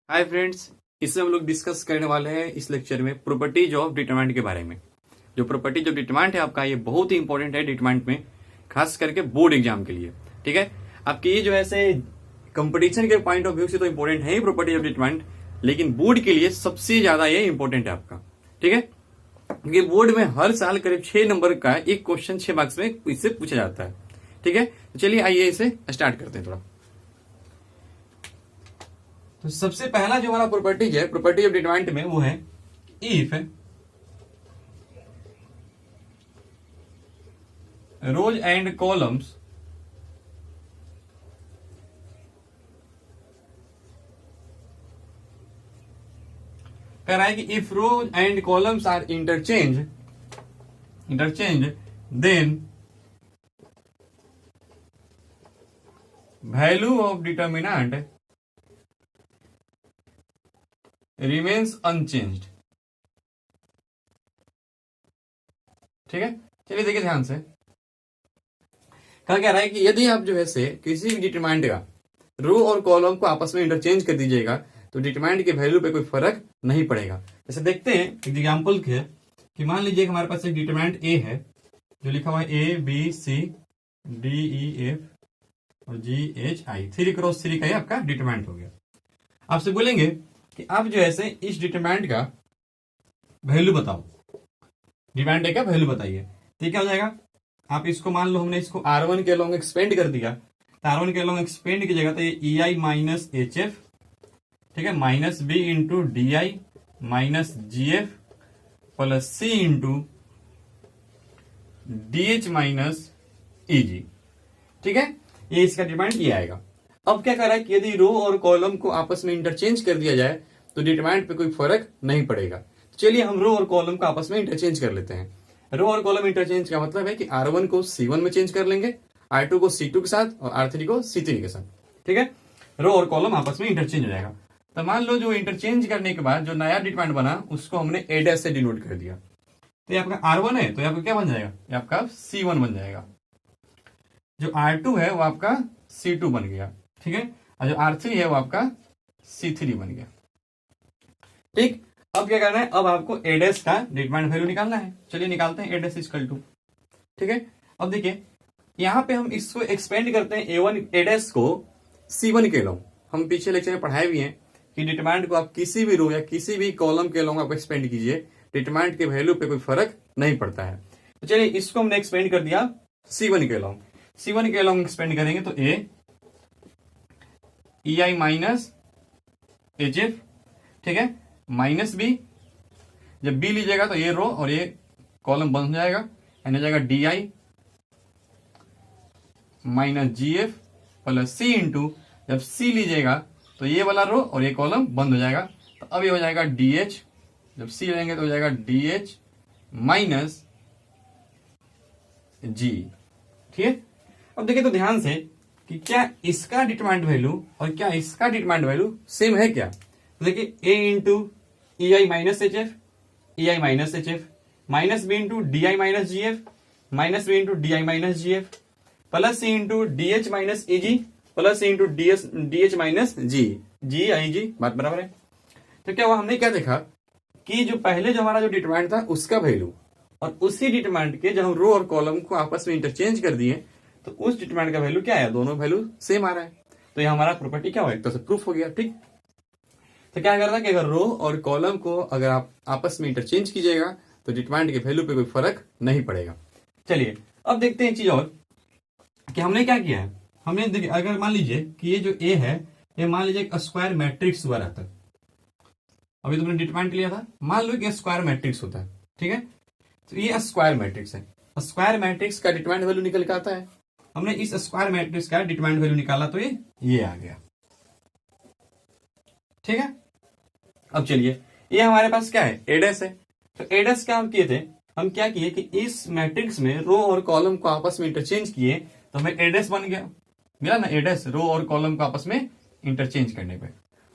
Hi friends, इसमें हम लोग डिस्कस करने वाले हैं इस लेक्चर में प्रॉपर्टीज ऑफ डिटरमिनेंट के बारे में। जो प्रॉपर्टीज ऑफ डिटरमिनेंट है आपका, ये बहुत ही इंपॉर्टेंट है डिटरमिनेंट में, खास करके बोर्ड एग्जाम के लिए। ठीक है, आपकी ये जो ऐसे कंपटीशन के पॉइंट ऑफ व्यू से तो इंपॉर्टेंट है ही प्रॉपर्टी ऑफ डिटरमिनेंट, लेकिन बोर्ड के लिए सबसे ज्यादा ये इंपॉर्टेंट है आपका। ठीक है, क्योंकि बोर्ड में हर साल करीब 6 नंबर का एक क्वेश्चन 6 मार्क्स में इससे पूछा जाता है। ठीक है, तो चलिए आइए इसे स्टार्ट करते हैं थोड़ा। तो सबसे पहला जो हमारा प्रॉपर्टीज है प्रॉपर्टी ऑफ डिटरमिनेंट में, वो है इफ रोज एंड कॉलम्स कह रहा है कि if rows and columns are interchange then value of determinant remains unchanged. ठीक है, चलिए देखिए ध्यान से। कहा रहा है कि यदि आप जो है से किसी भी डिटरमिनेंट का रो और कॉलम को आपस में इंटरचेंज कर दीजिएगा तो डिटरमिनेंट के वैल्यू पे कोई फर्क नहीं पड़ेगा। जैसे देखते हैं एग्जाम्पल के, कि मान लीजिए हमारे पास एक डिटरमिनेंट ए है जो लिखा हुआ है A B C D E F और जी एच आई, 3 क्रॉस 3 का ये आपका डिटरमिनेंट हो गया। आपसे बोलेंगे कि आप जो है इस डिटरमिनेंट का वैल्यू बताओ, डिटरमिनेंट का वैल्यू बताइए। तो क्या हो जाएगा, आप इसको मान लो हमने इसको R1 के लॉन्ग एक्सपेंड कर दिया, तो R1 के लॉन्ग एक्सपेंड की जगह तो ये EI माइनस HF, ठीक है, minus B into DI minus GF plus C into DH minus EG। ठीक है, ये इसका डिटरमिनेंट ये आएगा। अब क्या कर रहा है कि यदि रो और कॉलम को आपस में इंटरचेंज कर दिया जाए तो डिटरमिनेंट पे कोई फर्क नहीं पड़ेगा। तो चलिए हम रो और कॉलम को आपस में इंटरचेंज कर लेते हैं। रो और कॉलम इंटरचेंज का मतलब है कि R1 को C1 में चेंज कर लेंगे, R2 को C2 के साथ और R3 को C3 के साथ। ठीक है, रो और कॉलम आपस में इंटरचेंज हो जाएगा। तो मान लो जो इंटरचेंज करने के बाद जो नया डिटरमिनेंट बना उसको हमने A डैश से डिनोट कर दिया, तो ये आपका R1 है तो ये आपका क्या बन जाएगा, ये आपका C1 बन जाएगा। जो R2 है वो आपका C2 बन गया। ठीक है, और जो R3 है वो आपका C3 बन गया। ठीक, अब क्या करना है, अब आपको A डैश का डिटरमिनेंट वैल्यू निकालना है। चलिए निकालते हैं A डैश इक्वल टू। ठीक है, अब देखिए यहां पे हम इसको एक्सपेंड करते हैं A डैश को C1 के लॉन्ग। हम पीछे लेक्चर में पढ़ाए भी हैं कि डिटरमिनेंट को आप किसी भी रो या किसी भी कॉलम के लॉन्ग आप एक्सपेंड कीजिए, डिटरमिनेंट के वैल्यू पे कोई फर्क नहीं पड़ता है। तो चलिए इसको हमने एक्सपेंड कर दिया C1 के लॉन्ग। C1 के लॉन्ग एक्सपेंड करेंगे तो A EI माइनस HF, ठीक है, माइनस B, जब B लीजिएगा तो ये रो और ये कॉलम बंद हो जाएगा, यानी हो जाएगा DI minus GF plus C into, जब C लीजिएगा तो ये वाला रो और ये कॉलम बंद हो जाएगा, तो अब ये हो जाएगा DH, जब C लेंगे तो हो जाएगा DH माइनस G। ठीक है, अब देखिए तो ध्यान से कि क्या इसका डिटरमिनेंट वैल्यू और क्या इसका डिटरमिनेंट वैल्यू सेम है क्या। तो देखिए A into EI minus HF, EI minus HF minus B into DI minus GF minus B into DI minus GF plus C into DH minus EG plus C into DH minus GI, बात बराबर है। तो क्या हुआ, हमने क्या देखा कि जो पहले जो हमारा जो डिटरमिनेंट था उसका वैल्यू और उसी डिटरमिनेंट के जब हम रो और कॉलम को आपस में इंटरचेंज कर दिए तो उस डिटरमिनेंट का वैल्यू क्या है, दोनों वैल्यू सेम आ रहा है। तो ये हमारा प्रॉपर्टी क्या हुआ, एक तरह से प्रूफ हो गया। ठीक, तो क्या करना कि अगर रो और कॉलम को अगर आप आपस में इंटरचेंज कीजिएगा तो डिटरमिनेंट के वैल्यू पे कोई फर्क नहीं पड़ेगा। चलिए अब देखते हैं एक चीज और कि हमने क्या किया है। हमने देखिए अगर मान लीजिए कि ये जो A है ये मान लीजिए एक स्क्वायर मैट्रिक्स हुआ रहता है, अभी तुमने डिटरमिनेंट लिया था, मान लो कि स्क्वायर मैट्रिक्स होता है। ठीक है, तो ये स्क्वायर मैट्रिक्स है, स्क्वायर मैट्रिक्स का डिटरमिनेंट वैल्यू निकल के आता है। हमने इस स्क्वायर मैट्रिक्स का डिटरमिनेंट वैल्यू निकाला तो ये आ गया। ठीक है, अब चलिए ये हमारे पास क्या है, A डैश है। तो A डैश क्या हम किए थे, हम क्या किए कि इस मैट्रिक्स में रो और कॉलम को आपस में इंटरचेंज किए तो हमें A डैश बन गया, मिला ना A डैश, रो और कॉलम को आपस में इंटरचेंज करने पे।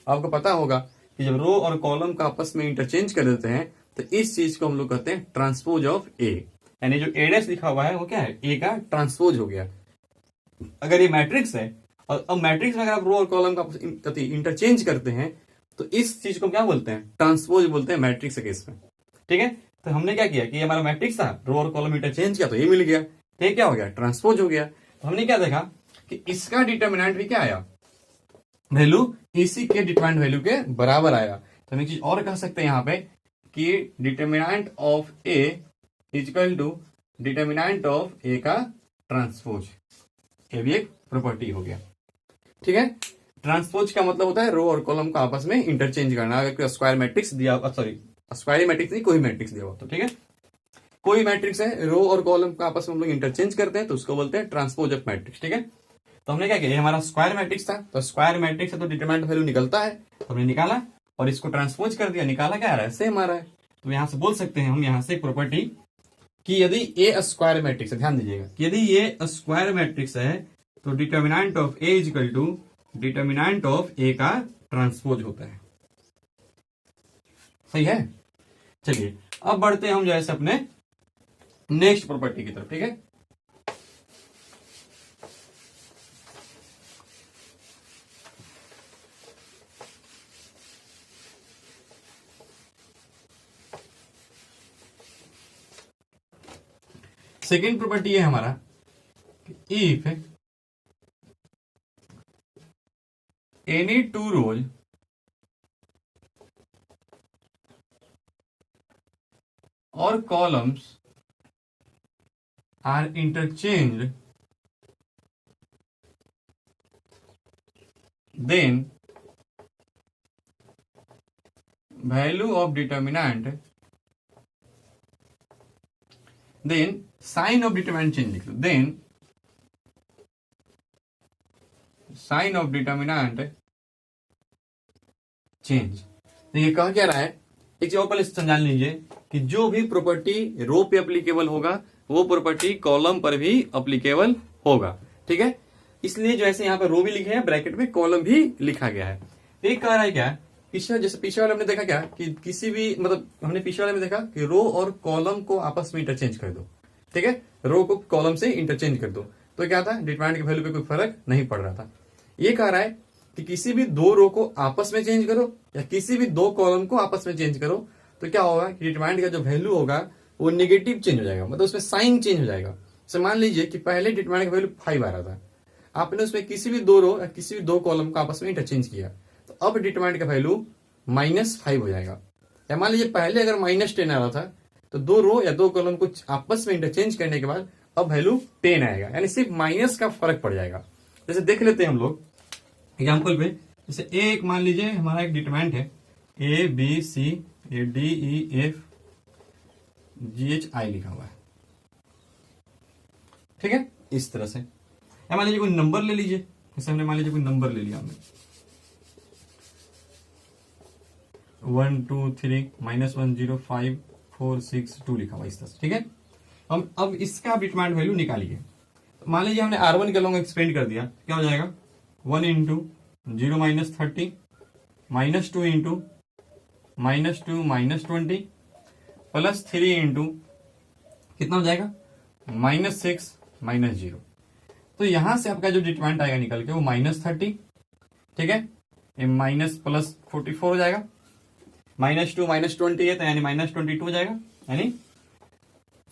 आपको पता होगा कि जब रो और कॉलम को आपस में इंटरचेंज कर देते हैं तो इस चीज को हम लोग कहते हैं ट्रांसपोज ऑफ A, यानी जो A डैश लिखा हुआ है वो क्या है, A का ट्रांसपोज हो गया। अगर ये मैट्रिक्स है और अब मैट्रिक्स में अगर आप रो और कॉलम का इंटरचेंज करते हैं तो इस चीज को क्या बोलते हैं, ट्रांसपोज बोलते हैं मैट्रिक्स के केस में। ठीक है, तो हमने क्या किया कि ये हमारा मैट्रिक्स था, रो और कॉलम इंटरचेंज किया तो ये मिल गया, तो ये क्या हो गया, ट्रांसपोज हो गया। तो हमने क्या देखा कि इसका डिटर्मिनेंट भी क्या आया, वैल्यू इसी के डिटरमिनेंट वैल्यू के बराबर आया। तो हम एक चीज और कह सकते हैं यहाँ पे कि determinant of A equal to determinant of A का ट्रांसपोज, ये भी एक प्रॉपर्टी हो गया। ठीक है, ट्रांसपोज का मतलब होता है रो और कॉलम को आपस में इंटरचेंज करना। अगर स्क्वायर मैट्रिक्स दिया, सॉरी स्क्वायर मैट्रिक्स नहीं, कोई मैट्रिक्स दिया हो तो ठीक है, कोई मैट्रिक्स है, रो और कॉलम को आपस में हम लोग इंटरचेंज करते हैं तो उसको बोलते हैं ट्रांसपोज ऑफ मैट्रिक्स। ठीक है, तो हमने क्या किया, हमारा स्क्वायर मैट्रिक्स था, तो स्क्वायर मैट्रिक्स है तो डिटरमिनेंट वैल्यू निकलता है, तो हमने निकाला और इसको ट्रांसपोज कर दिया, निकाला क्या आ रहा है, सेम आ रहा है। तो यहां से बोल सकते हैं हम यहां से एक प्रॉपर्टी कि यदि ए स्क्वायर मैट्रिक्स है, ध्यान दीजिएगा कि यदि ये स्क्वायर मैट्रिक्स है तो determinant of A equal to determinant of A का ट्रांसपोज होता है। सही है, चलिए अब बढ़ते हैं हम जैसे अपने नेक्स्ट प्रॉपर्टी की तरफ। ठीक है, सेकेंड प्रॉपर्टी है हमारा if any two rows or columns are interchanged, then value of determinant, then sign of determinant change लिख लो, then sign of determinant change। देखिए कहा क्या रहा है, एक चीज और पहले समझ लीजिए कि जो भी प्रॉपर्टी रो पे अप्लीकेबल होगा वो प्रॉपर्टी कॉलम पर भी अप्लीकेबल होगा। ठीक है, इसलिए जो ऐसे यहाँ पर रो भी लिखे हैं ब्रैकेट में, कॉलम भी लिखा गया है। एक कह रहा है क्या, पिछले जैसे पिछले वाले हमने देखा क्या कि किसी भी मतलब हमने पिछले वाले में देखा कि रो और कॉलम को आपस में इंटरचेंज कर दो। ठीक है, रो को कॉलम से इंटरचेंज कर दो तो क्या था, डिटरमिनेंट की वैल्यू पे कोई फर्क नहीं पड़ रहा था। ये कह रहा है कि किसी भी दो रो को आपस में चेंज करो या किसी भी दो कॉलम को आपस में चेंज करो तो क्या होगा कि डिटरमिनेंट का जो वैल्यू होगा वो नेगेटिव चेंज हो जाएगा, मतलब उसमें साइन चेंज हो जाएगा। तो मान लीजिए कि पहले डिटरमिनेंट का वैल्यू 5 आ रहा था, आपने उसमें किसी भी दो रो या किसी भी दो कॉलम को आपस में इंटरचेंज किया तो अब डिटरमिनेंट का वैल्यू -5 हो जाएगा। या मान लीजिए पहले अगर -10 आ रहा था तो दो रो या दो कॉलम को आपस में इंटरचेंज करने के बाद अब वैल्यू 10 आएगा, यानी सिर्फ माइनस का फर्क पड़ जाएगा। जैसे देख लेते हैं हम लोग एग्जाम्पल पे, जैसे एक मान लीजिए हमारा एक डिटरमिनेंट है ABCD EF GHI लिखा हुआ है। ठीक है, इस तरह से मान लीजिए कोई नंबर ले लीजिए, जैसे हमने मान लीजिए कोई नंबर ले लिया हमने 1 2 3 -1 0 5 4 6 2 लिखा हुआ इस तरह से। ठीक है, हम अब इसका डिटरमिनेंट वैल्यू निकालिए। मान लीजिए हमने R1 के लॉन्ग एक्सपेंड कर दिया, क्या हो जाएगा 1 × 0 - 30 -2 × -2 -20 +3 × कितना हो जाएगा -6 -0। तो यहां से आपका जो डिटरमिनेंट आएगा निकल के वो -30। ठीक है, ये +44 हो जाएगा, -2 -20 है तो यानी -22 हो जाएगा, यानी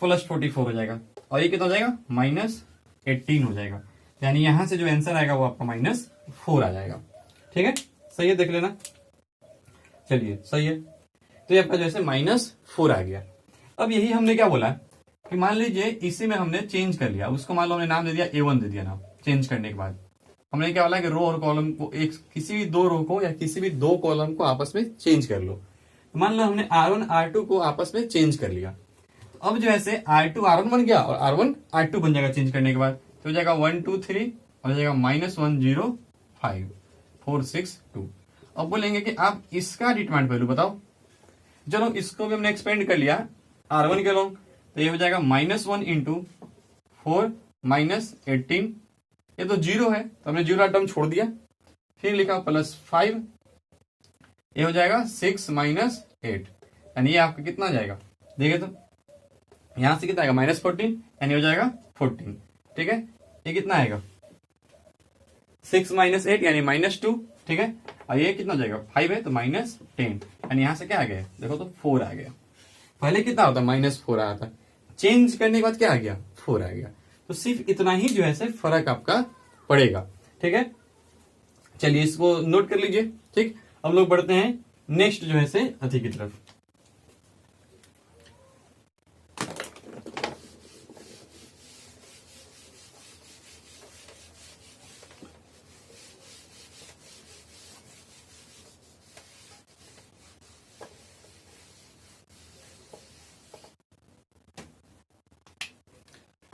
+44 हो जाएगा, और ये कितना हो जाएगा -18 हो जाएगा, यानी यहां से जो आंसर आएगा वो आपका -4 आ जाएगा। ठीक है, सही है, देख लेना। चलिए सही है, तो ये आपका जैसे -4 आ गया। अब यही हमने क्या बोला कि मान लीजिए इसी में हमने चेंज कर लिया, उसको मान लो हमने नाम दे दिया A1 दे दिया नाम, चेंज करने के बाद हमने क्या बोला कि रो और कॉलम को एक किसी भी दो रो को या किसी भी दो कॉलम को आपस में चेंज कर लो। तो मान लो हमने R1 R2 को आपस में चेंज कर लिया, अब जो ऐसे R2 R1 बन गया और R1 R2 बन जाएगा चेंज करने के बाद, तो हो जाएगा 1 2 3 और हो जाएगा -1 0 5 4 6 2। अब बोलेंगे कि आप इसका डिटरमिनेंट वैल्यू बताओ। चलो इसको भी हमने एक्सपेंड कर लिया R1 के लॉन्ग, तो ये हो जाएगा -1 × 4 -18, ये तो 0 है तो हमने 0 टर्म छोड़ दिया, फिर लिखा +5, ये हो जाएगा 6 -8, यानी ये आपका कितना आ जाएगा, देखिए तो यहां से कितना आएगा -14, यानी हो जाएगा 14। ठीक है, ये कितना आएगा 6 - 8 यानी -2। ठीक है। और ये कितना हो जाएगा 5 है तो -10, यानी यहां से क्या आ गया देखो तो 4 आ गया। पहले कितना होता -4 आया था, चेंज करने के बाद क्या आ गया 4 आ गया। तो सिर्फ इतना ही जो है से फर्क आपका पड़ेगा, ठीक है। चलिए इसको नोट कर लीजिए, ठीक। अब लोग बढ़ते हैं नेक्स्ट जो है से अति की तरफ।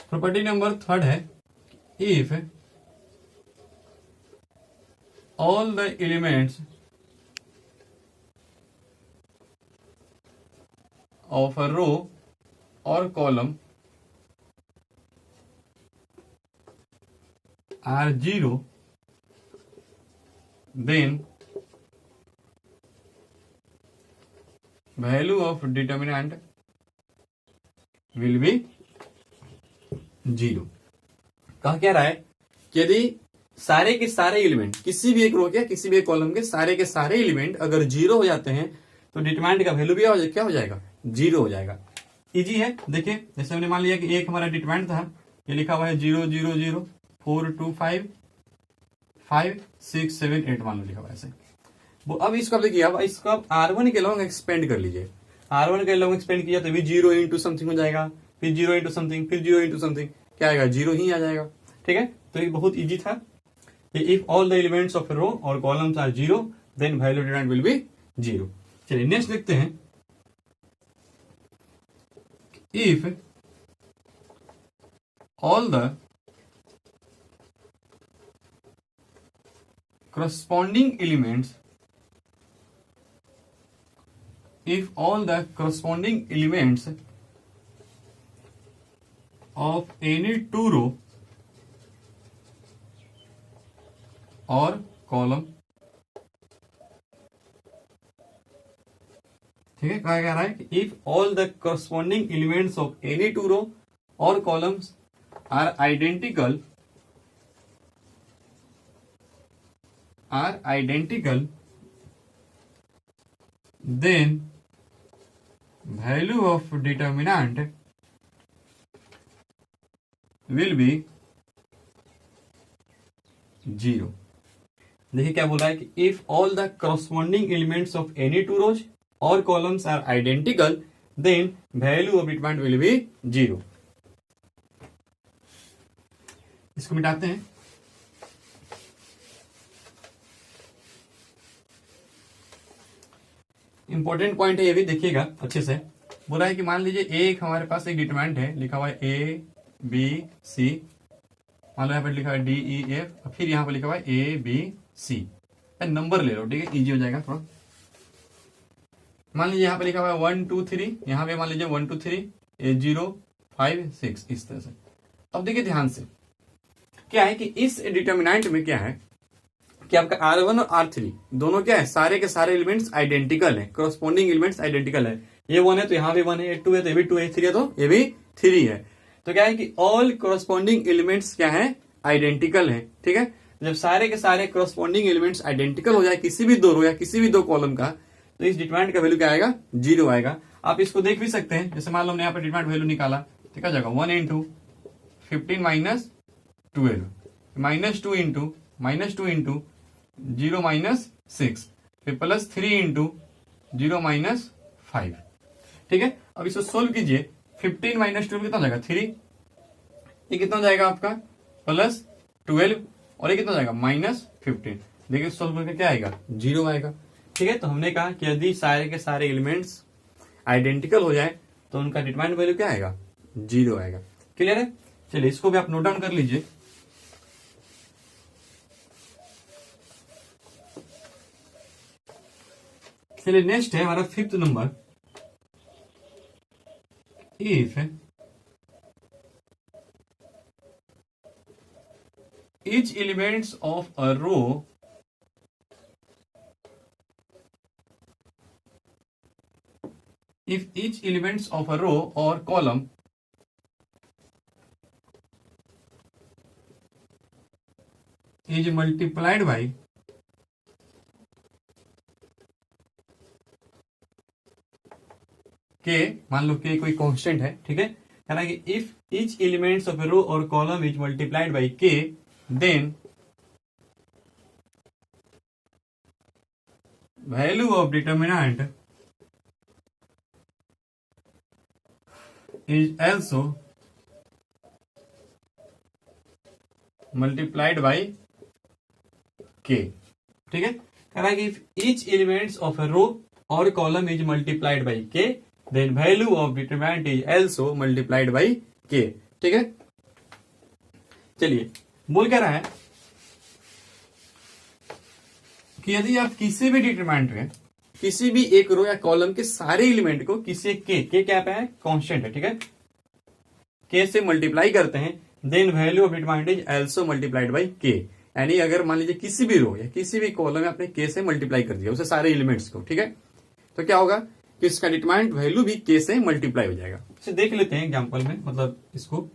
प्रॉपर्टी नंबर 3 है, if all the elements of a row or column are 0, then value of determinant will be 0। कहा क्या रहा है कि यदि सारे के सारे एलिमेंट किसी भी एक रो के किसी भी एक कॉलम के सारे एलिमेंट अगर 0 हो जाते हैं तो डिटरमिनेंट का वैल्यू भी क्या हो जाएगा 0 हो जाएगा। इजी है, देखिए जैसे हमने मान लिया कि एक हमारा डिटरमिनेंट था, ये लिखा हुआ है 0 0 0 4 2 5 5 6 7 8 मान लो लिखा हुआ है ऐसे। वो अब इसको देखिए, अब इसको आप R1 के लॉन्ग एक्सपेंड कर लीजिए। R1 के लॉन्ग एक्सपेंड किया तो भी 0 इंटू समथिंग हो जाएगा, फिर 0 इंटू समथिंग, फिर 0 इंटू समथिंग, क्या आएगा 0 ही आ जाएगा, ठीक है। तो ये बहुत इजी था। If all the elements of row और columns are 0 then value determinant will be 0। चलिए नेक्स्ट देखते हैं, if all the corresponding elements of any two row or column, ठीक है। कहा जा रहा है कि if all the corresponding elements of any two row or columns are identical then value of determinant will be 0। देखिए क्या बोल रहा है कि if all the corresponding elements of any two rows or columns are identical then value of determinant will be 0। इसको मिटाते हैं। Important point है ये भी, देखिएगा अच्छे से। बोला है कि मान लीजिए एक हमारे पास एक डिटरमिनेंट है, लिखा हुआ है A B C, मान लो यहाँ पर लिखा है D E F, और फिर यहाँ पर लिखा हुआ है A B C, नंबर ले लो, ठीक है, इजी हो जाएगा थोड़ा। मान लीजिए यहाँ पर लिखा हुआ है 1 2 3, यहाँ पे मान लीजिए 1 2 3 0 5 6, इस तरह से। अब देखिए ध्यान से, क्या है कि इस डिटरमिनेंट में क्या है कि आपका R1 और R3 दोनों क्या है, सारे के सारे एलिमेंट्स आइडेंटिकल हैं, करस्पॉन्डिंग एलिमेंट्स आइडेंटिकल है। ये 1 है तो यहाँ भी 1 है, ये 2 है तो ये भी 2 है, 3 है तो ये भी 3 है। तो क्या है कि ऑल करस्पॉन्डिंग एलिमेंट्स क्या है, आइडेंटिकल है, ठीक है। जब सारे के सारे करस्पॉन्डिंग एलिमेंट्स आइडेंटिकल हो जाए किसी भी दो रो या किसी भी दो कॉलम का, तो इस डिटरमिनेंट का वैल्यू क्या आएगा 0 आएगा। आप इसको देख भी सकते हैं, जैसे मान लो हमने यहाँ पर डिटरमिनेंट वैल्यू निकाला, ठीक है, जाएगा 1 इंटू 15 माइनस 12 -2 इंटू -2 0 माइनस 6, फिर प्लस 3 इंटू 0 माइनस 5, ठीक है। अब इसको सोल्व कीजिए, 15 माइनस 12 कितना जाएगा 3, ये कितना जाएगा आपका प्लस 12, और ये कितना जाएगा -15। देखिए सोल्व करके क्या आएगा 0 आएगा, ठीक है। तो हमने कहा कि यदि सारे के सारे एलिमेंट्स आइडेंटिकल हो जाए तो उनका डिटरमिनेंट वैल्यू क्या आएगा 0 आएगा। क्लियर है। चलिए इसको भी आप नोट डाउन कर लीजिए। चलिए नेक्स्ट है हमारा 5th number, if each elements of a row or column is multiplied by के, मान लो के कोई कांस्टेंट है, ठीक है, कहना है कि if each elements of a row और column is multiplied by K then value of determinant is also multiplied by K, ठीक है, कह रहा है कि if each elements of a row और column is multiplied by K then value of determinant is also multiplied by K, ठीक है। चलिए, बोल क्या रहा है कि यदि आप किसी भी डिटरमिनेंट में किसी भी एक रो या कॉलम के सारे एलिमेंट को किसी के क्या पे है, कांस्टेंट है, ठीक है, के से मल्टीप्लाई करते हैं then value of determinant is also multiplied by K. यानी अगर मान लीजिए किसी भी रो या किसी भी कॉलम में आपने के से मल्टीप्लाई कर दिया उसे सारे एलिमेंट्स को, ठीक है, तो क्या होगा कि इसका डिटरमिनेंट वैल्यू भी के से मल्टीप्लाई हो जाएगा। इसे देख लेते हैं एग्जांपल में, मतलब इसको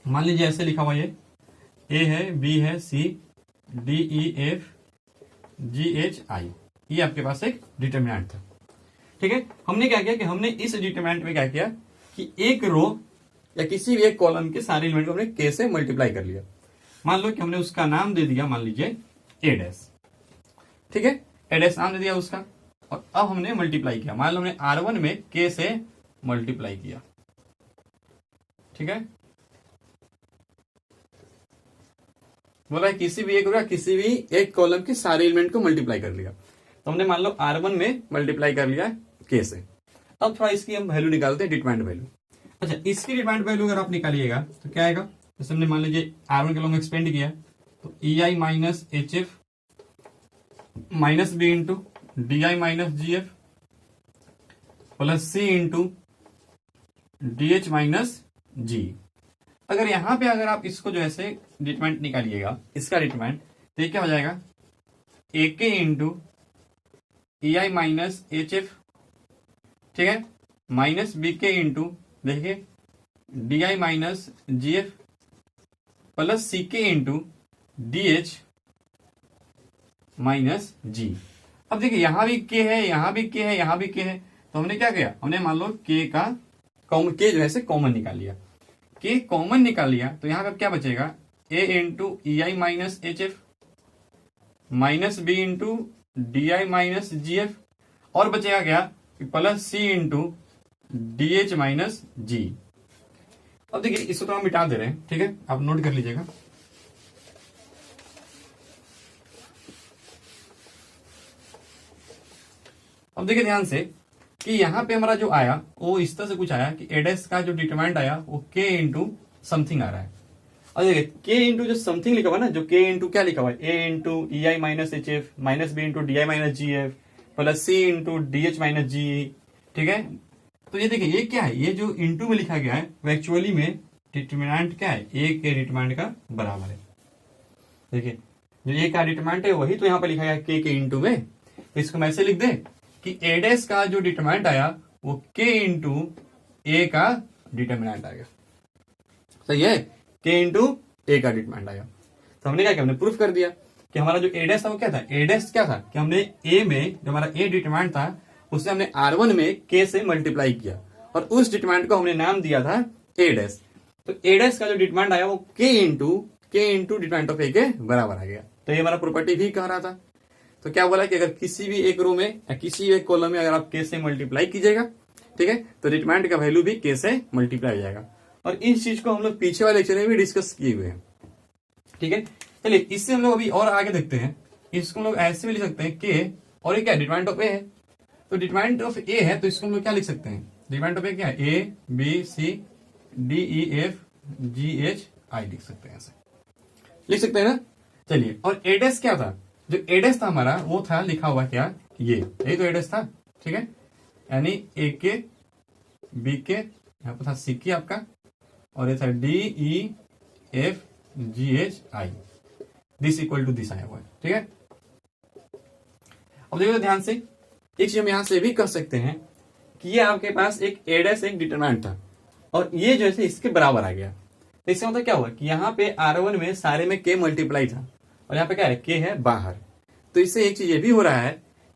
मान लीजिए ऐसे लिखा हुआ, ये ए है, बी है, सी, D, E, F, G, H, आई, ये आपके पास एक डिटरमिनेंट था, ठीक है। हमने क्या किया कि हमने इस डिटरमिनेंट में क्या किया कि एक रो या किसी भी एक कॉलम के सारे एलिमेंट को हमने के से मल्टीप्लाई कर लिया। मान लो कि हमने उसका नाम दे दिया, मान लीजिए ए डैश, ठीक है, ए डैश नाम दे दिया उसका, और अब हमने मल्टीप्लाई किया, मान लो हमने R1 में के से मल्टीप्लाई किया, ठीक है, बोला है किसी भी एक रो या किसी भी एक कॉलम के सारे एलिमेंट को मल्टीप्लाई कर लिया, तो हमने मान लो R1 में मल्टीप्लाई कर लिया के से। अब थोड़ा इसकी हम वैल्यू निकालते हैं, डिटरमिनेंट वैल्यू। अच्छा, इसकी डिटरमिनेंट वैल्यू अगर आप निकालिएगा तो क्या आएगा, जैसे हमने मान लीजिए R1 के लोग एक्सपेंड किया तो EI minus HF minus B into DI minus GF plus C into DH minus G। अगर यहां पे अगर आप इसको जो ऐसे डिटरमिनेंट निकालिएगा, इसका डिटरमिनेंट, तो ये क्या हो जाएगा, AK into EI minus HF, ठीक है, माइनस BK इंटू देखिए DI minus GF plus CK into DH minus G। अब देखिए यहां भी K है, यहां भी K है, यहां भी K है, तो हमने क्या किया, हमने मान लो K का K जो है कॉमन निकाल लिया, K कॉमन निकाल लिया, तो यहां पे क्या बचेगा, A into EI minus HF minus B into DI minus GF, और बचेगा क्या, plus C into DH minus G। अब देखिए इसको तो हम मिटा दे रहे हैं, ठीक है, आप नोट कर लीजिएगा। अब देखिए ध्यान से कि यहां पे हमारा जो आया वो इस तरह से कुछ आया कि एडेस का जो डिटरमिनेंट आया वो k इंटू समथिंग आ रहा है। और देखिए k इंटू जो समथिंग लिखा हुआ ना, जो k इंटू क्या लिखा हुआ है, a into EI minus HF minus b into DI minus GF plus C into DH minus G, ठीक है। तो ये देखिए ये क्या है, ये जो इंटू में लिखा गया है वो एक्चुअली में डिटरमिनेंट क्या है, a के डिटरमिनेंट का बराबर है। देखिए जो a का डिटरमिनेंट है वही तो यहाँ पर लिखा गया k के इंटू में, तो इसको मैं ऐसे लिख दे कि a डैश का जो डिटरमिनेंट आया वो k इंटू a का डिटरमिनेंट आएगा, सही है, k इंटू a का डिटरमिनेंट आया। तो हमने क्या किया, हमने प्रूफ कर दिया कि हमारा जो a डैश था वो क्या था, a डैश क्या था कि हमने a में जो हमारा a डिटरमिनेंट था उसे हमने R1 में k से मल्टीप्लाई किया और उस डिटरमिनेंट को हमने नाम दिया था a डैश। तो a डैश का जो डिटरमिनेंट आया वो k into determinant of a के बराबर आ गया। तो ये हमारा प्रॉपर्टी भी कह रहा था। तो क्या बोला कि अगर किसी भी एक रो में या किसी भी एक कॉलम में अगर आप k से मल्टीप्लाई कीजिएगा, ठीक है, तो डिटरमिनेंट का वैल्यू भी k से मल्टीप्लाई हो जाएगा। और इस चीज को हम लोग पीछे वाले लेक्चर में भी डिस्कस किए हुए हैं, ठीक है। चलिए इससे हम लोग अभी और आगे देखते हैं। इसको हम लोग ऐसे भी लिख सकते हैं k, और ये क्या डिटरमिनेंट ऑफ a है, तो डिटरमिनेंट ऑफ a है तो इसको हम लोग क्या लिख सकते हैं, डिटरमिनेंट ऑफ a क्या है, a b c d e f g h i लिख सकते हैं, ऐसे लिख सकते हैं ना। चलिए और a डैश क्या था, जो a डैश था हमारा वो था लिखा हुआ क्या, ये यही तो a डैश था, ठीक है, यानी a के b के यहाँ पर था c के आपका, और ये था d e f g h i, this equal to this आया हुआ है, ठीक है। अब देखो ध्यान से एक चीज हम यहां से भी कर सकते हैं कि ये आपके पास एक a डैश एक डिटरमिनेंट था और ये जो है इसके बराबर आ गया। तो इसका मतलब क्या हुआ कि यहाँ पे R1 में सारे में k मल्टीप्लाई था और यहाँ पे क्या है, k है बाहर। तो इससे एक चीज ये भी हो रहा है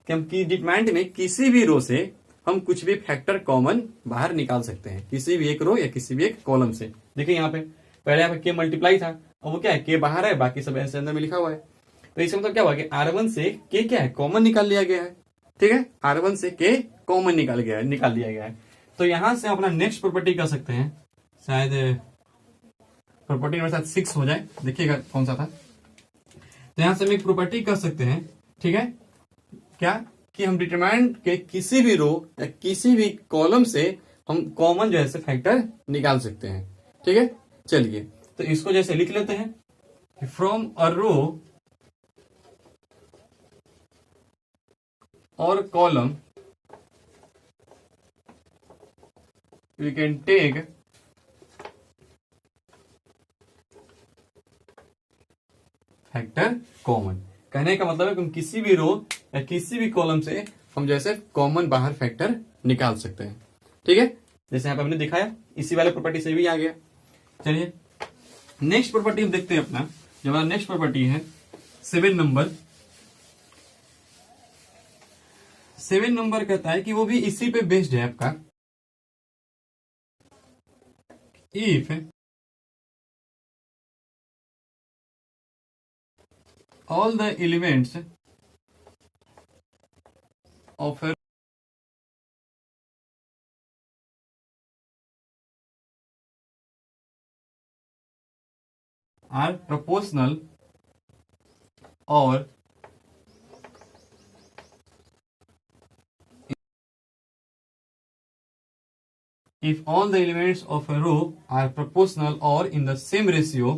कि हम की डिटरमिनेंट में किसी भी रो से हम कुछ भी फैक्टर कॉमन बाहर निकाल सकते हैं किसी भी एक रो या किसी भी एक कॉलम से। देखिए यहाँ पे पहले यहाँ पे के मल्टीप्लाई था, और वो क्या है, के बाहर है, बाकी सब ऐसे अंदर में लिखा हुआ है। तो इसका मतलब क्या हुआ कि R1 से के क्या है, कॉमन निकाल लिया गया है। ठीक है, R1 से के कॉमन निकाल लिया गया है। तो यहां से अपना नेक्स्ट प्रॉपर्टी कर सकते हैं, शायद प्रॉपर्टी नंबर 6 हो जाए, देखिएगा कौन सा था। तो यहां से हम एक प्रॉपर्टी कर सकते हैं, ठीक है, क्या कि हम डिटरमाइंड के किसी भी रो या किसी भी कॉलम से हम कॉमन जो है फैक्टर निकाल सकते हैं। ठीक है, चलिए तो इसको जैसे लिख लेते हैं, फ्रॉम अ रो और column we can take factor common. कहने का मतलब है कि हम किसी भी रो या किसी भी कॉलम से हम जैसे कॉमन बाहर फैक्टर निकाल सकते हैं। ठीक है, जैसे यहां पर हमने दिखाया, इसी वाले प्रॉपर्टी से भी आ गया। चलिए नेक्स्ट प्रॉपर्टी हम देखते हैं अपना, जो हमारा नेक्स्ट प्रॉपर्टी है 7 नंबर। 7 नंबर कहता है कि वो भी इसी पे बेस्ड है आपका, if all the elements of a are proportional or if all the elements of a row are proportional or in the same ratio,